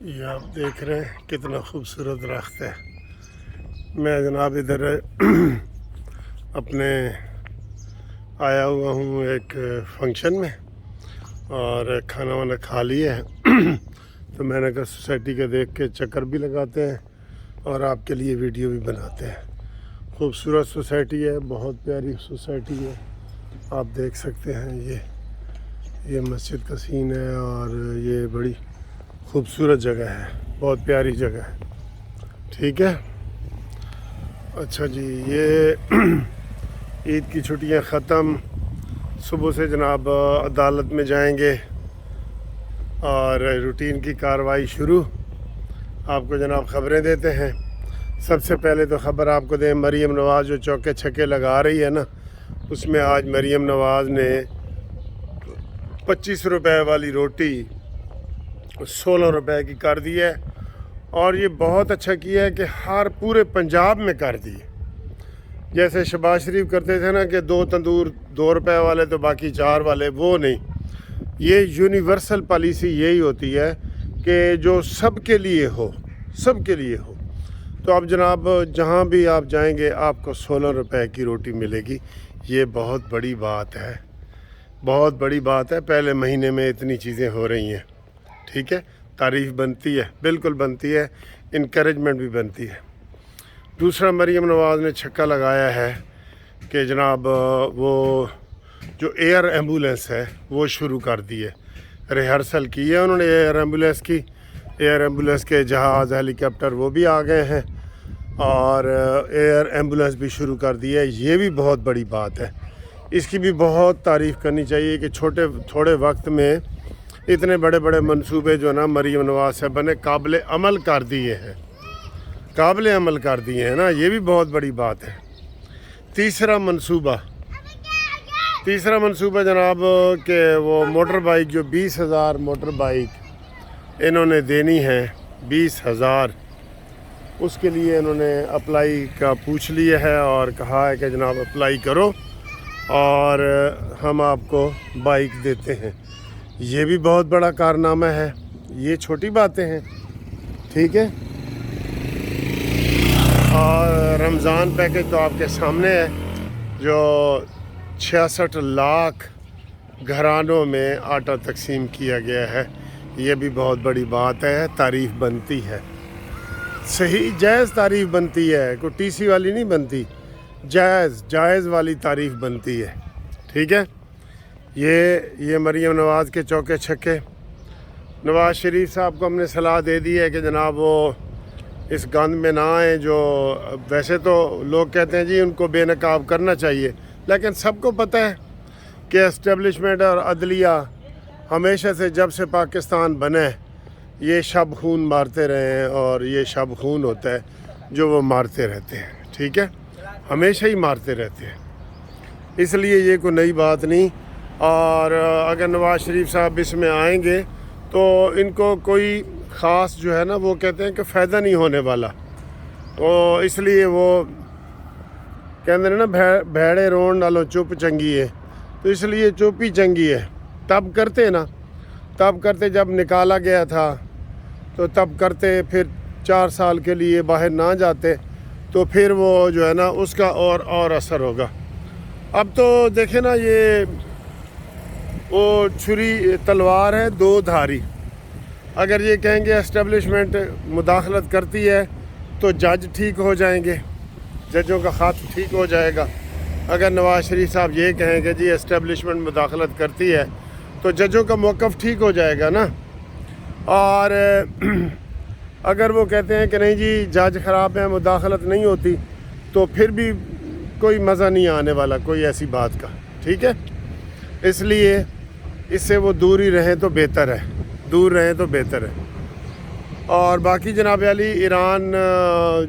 ये आप देख रहे हैं कितना खूबसूरत दरख्त है। मैं जनाब इधर अपने आया हुआ हूँ एक फंक्शन में और खाना वाना खा लिया है तो मैंने कहा सोसाइटी का देख के चक्कर भी लगाते हैं और आपके लिए वीडियो भी बनाते हैं। खूबसूरत सोसाइटी है, बहुत प्यारी सोसाइटी है। आप देख सकते हैं ये मस्जिद का सीन है और ये बड़ी खूबसूरत जगह है, बहुत प्यारी जगह है। ठीक है, अच्छा जी, ये ईद की छुट्टियां ख़त्म। सुबह से जनाब अदालत में जाएंगे और रूटीन की कार्रवाई शुरू। आपको जनाब ख़बरें देते हैं। सबसे पहले तो ख़बर आपको दें, मरीम नवाज़ जो चौके छक्के लगा रही है ना, उसमें आज मरीम नवाज़ ने 25 रुपए वाली रोटी 16 रुपए की कर दी है। और ये बहुत अच्छा किया है कि हर पूरे पंजाब में कर दी है। जैसे शहबाज शरीफ करते थे ना कि 2 तंदूर 2 रुपए वाले तो बाकी 4 वाले, वो नहीं। ये यूनिवर्सल पॉलिसी यही होती है कि जो सबके लिए हो, सबके लिए हो। तो अब जनाब जहाँ भी आप जाएंगे आपको 16 रुपए की रोटी मिलेगी। ये बहुत बड़ी बात है, बहुत बड़ी बात है। पहले महीने में इतनी चीज़ें हो रही हैं। ठीक है, तारीफ़ बनती है, बिल्कुल बनती है, इनकरेजमेंट भी बनती है। दूसरा, मरीम नवाज़ ने छक्का लगाया है कि जनाब वो जो एयर एम्बुलेंस है वो शुरू कर दी है। रिहर्सल की है उन्होंने एयर एम्बुलेंस की। एयर एम्बुलेंस के जहाज़, हेलीकॉप्टर वो भी आ गए हैं और एयर एम्बुलेंस भी शुरू कर दी है। ये भी बहुत बड़ी बात है, इसकी भी बहुत तारीफ़ करनी चाहिए कि थोड़े वक्त में इतने बड़े बड़े मंसूबे जो ना मरीम नवाज़ साहब ने काबिल अमल कर दिए हैं, काबिल अमल कर दिए हैं ना। ये भी बहुत बड़ी बात है। तीसरा मंसूबा जनाब के वो मोटर बाइक जो 20,000 मोटर बाइक इन्होंने देनी है, 20,000, उसके लिए इन्होंने अप्लाई का पूछ लिया है और कहा है कि जनाब अप्लाई करो और हम आपको बाइक देते हैं। ये भी बहुत बड़ा कारनामा है, ये छोटी बातें हैं। ठीक है, और रमज़ान पैकेज तो आपके सामने है जो 66 लाख घरानों में आटा तकसीम किया गया है। ये भी बहुत बड़ी बात है, तारीफ़ बनती है, सही जायज़ तारीफ़ बनती है, कोई टीसी वाली नहीं बनती, जायज़ वाली तारीफ़ बनती है। ठीक है, ये मरीम नवाज़ के चौके छक्के। नवाज़ शरीफ साहब को हमने सलाह दे दी है कि जनाब वो इस गंद में ना आए। जो वैसे तो लोग कहते हैं जी उनको बेनकाब करना चाहिए, लेकिन सबको पता है कि एस्टेब्लिशमेंट और अदलिया हमेशा से, जब से पाकिस्तान बने, ये शब खून मारते रहे हैं और ये शब खून होता है जो वो मारते रहते हैं। ठीक है, हमेशा ही मारते रहते हैं, इसलिए ये कोई नई बात नहीं। और अगर नवाज़ शरीफ साहब इसमें आएंगे तो इनको कोई ख़ास जो है ना, वो कहते हैं कि फ़ायदा नहीं होने वाला। तो इसलिए वो कहते हैं ना, भेड़े रोन नालों चुप चंगी है। तो इसलिए चुप ही चंगी है। तब करते जब निकाला गया था तो तब करते, फिर 4 साल के लिए बाहर ना जाते तो फिर वो जो है ना उसका और असर होगा। अब तो देखें ना, ये वो छुरी तलवार है 2 धारी। अगर ये कहेंगे एस्टेब्लिशमेंट मुदाखलत करती है तो जज ठीक हो जाएंगे, जजों का ख़ात्मा ठीक हो जाएगा। अगर नवाज़ शरीफ साहब ये कहें कि जी एस्टेब्लिशमेंट मुदाखलत करती है तो जजों का मौक़िफ़ ठीक हो जाएगा ना। और अगर वो कहते हैं कि नहीं जी जज ख़राब है, मुदाखलत नहीं होती, तो फिर भी कोई मज़ा नहीं आने वाला कोई ऐसी बात का। ठीक है, इसलिए इससे वो दूर ही रहें तो बेहतर है, दूर रहें तो बेहतर है। और बाकी जनाब अली, ईरान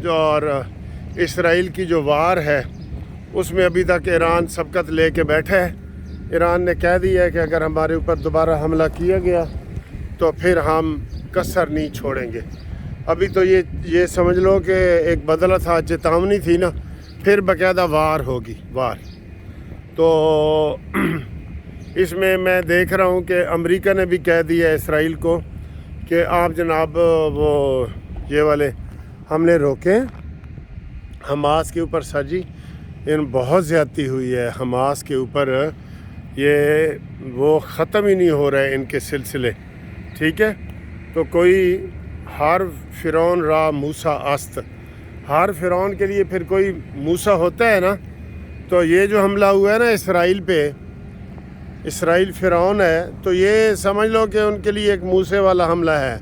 और इसराइल की जो वार है उसमें अभी तक ईरान सबकत लेके बैठा है। ईरान ने कह दिया है कि अगर हमारे ऊपर दोबारा हमला किया गया तो फिर हम कसर नहीं छोड़ेंगे। अभी तो ये समझ लो कि एक बदला था, चेतावनी थी ना, फिर बाकायदा वार होगी, वार। तो इसमें मैं देख रहा हूँ कि अमेरिका ने भी कह दिया है इसराइल को کہ آپ جناب وہ یہ والے حملے روکیں حماس کے اوپر. سر جی ان بہت زیادتی ہوئی ہے حماس کے اوپر, یہ وہ ختم ہی نہیں ہو رہے ان کے سلسلے. ٹھیک ہے, تو کوئی ہر فرعون را موسیٰ است, ہر فرعون کے لیے پھر کوئی موسیٰ ہوتا ہے نا. تو یہ جو حملہ ہوا ہے نا اسرائیل پہ, اسرائیل فرعون ہے, تو یہ سمجھ لو کہ ان کے لیے ایک موسیٰ والا حملہ ہے.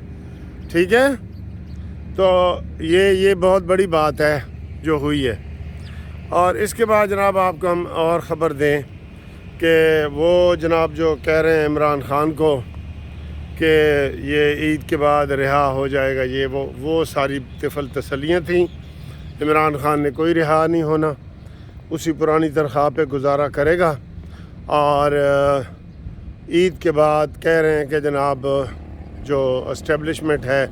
ٹھیک ہے, تو یہ بہت بڑی بات ہے جو ہوئی ہے. اور اس کے بعد جناب آپ کو ہم اور خبر دیں کہ وہ جناب جو کہہ رہے ہیں عمران خان کو کہ یہ عید کے بعد رہا ہو جائے گا, یہ وہ ساری طفل تسلیاں تھیں. عمران خان نے کوئی رہا نہیں ہونا, اسی پرانی تنخواہ پہ گزارا کرے گا. اور عید کے بعد کہہ رہے ہیں کہ جناب جو اسٹیبلشمنٹ ہے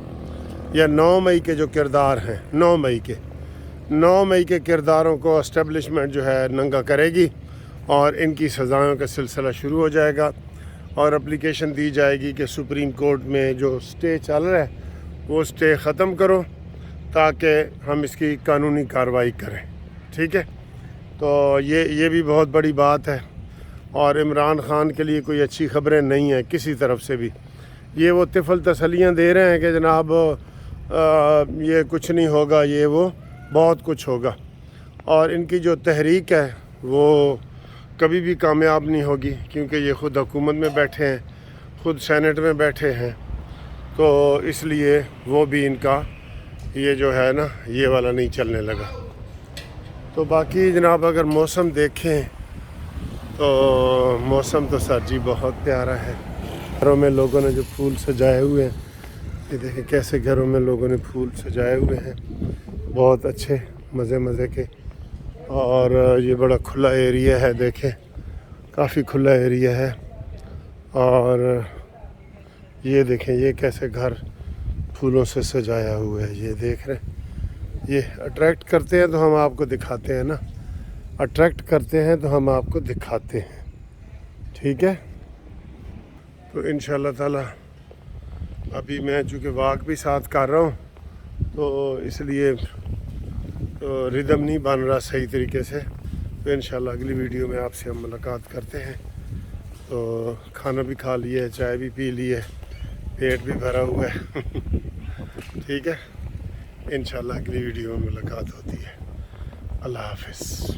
یا 9 مئی کے جو کردار ہیں 9 مئی کے کرداروں کو اسٹیبلشمنٹ جو ہے ننگا کرے گی اور ان کی سزاؤں کا سلسلہ شروع ہو جائے گا. اور اپلیکیشن دی جائے گی کہ سپریم کورٹ میں جو سٹے چل رہا ہے وہ سٹے ختم کرو تاکہ ہم اس کی قانونی کارروائی کریں. ٹھیک ہے, تو یہ بھی بہت بڑی بات ہے. اور عمران خان کے لیے کوئی اچھی خبریں نہیں ہیں کسی طرف سے بھی. یہ وہ طفل تسلیاں دے رہے ہیں کہ جناب یہ کچھ نہیں ہوگا, یہ وہ بہت کچھ ہوگا. اور ان کی جو تحریک ہے وہ کبھی بھی کامیاب نہیں ہوگی, کیونکہ یہ خود حکومت میں بیٹھے ہیں, خود سینٹ میں بیٹھے ہیں. تو اس لیے وہ بھی ان کا یہ جو ہے نا یہ والا نہیں چلنے لگا. تو باقی جناب اگر موسم دیکھیں تو موسم تو سر جی بہت پیارا ہے. گھروں میں لوگوں نے جو پھول سجائے ہوئے ہیں, یہ دیکھیں کیسے گھروں میں لوگوں نے پھول سجائے ہوئے ہیں, بہت اچھے مزے کے. اور یہ بڑا کھلا ایریا ہے, دیکھیں کافی کھلا ایریا ہے. اور یہ دیکھیں یہ کیسے گھر پھولوں سے سجایا ہوا ہے, یہ دیکھ رہے ہیں. یہ اٹریکٹ کرتے ہیں تو ہم آپ کو دکھاتے ہیں نا, اٹریکٹ کرتے ہیں تو ہم آپ کو دکھاتے ہیں. ٹھیک ہے, تو انشاءاللہ تعالی ابھی میں چونکہ واک بھی ساتھ کر رہا ہوں تو اس لیے ردم نہیں بن رہا صحیح طریقے سے. تو انشاءاللہ اگلی ویڈیو میں آپ سے ہم ملاقات کرتے ہیں. تو کھانا بھی کھا لیا ہے, چائے بھی پی لی ہے, پیٹ بھی بھرا ہوا ہے. ٹھیک ہے, انشاءاللہ اگلی ویڈیو میں ملاقات ہوتی ہے. اللہ حافظ.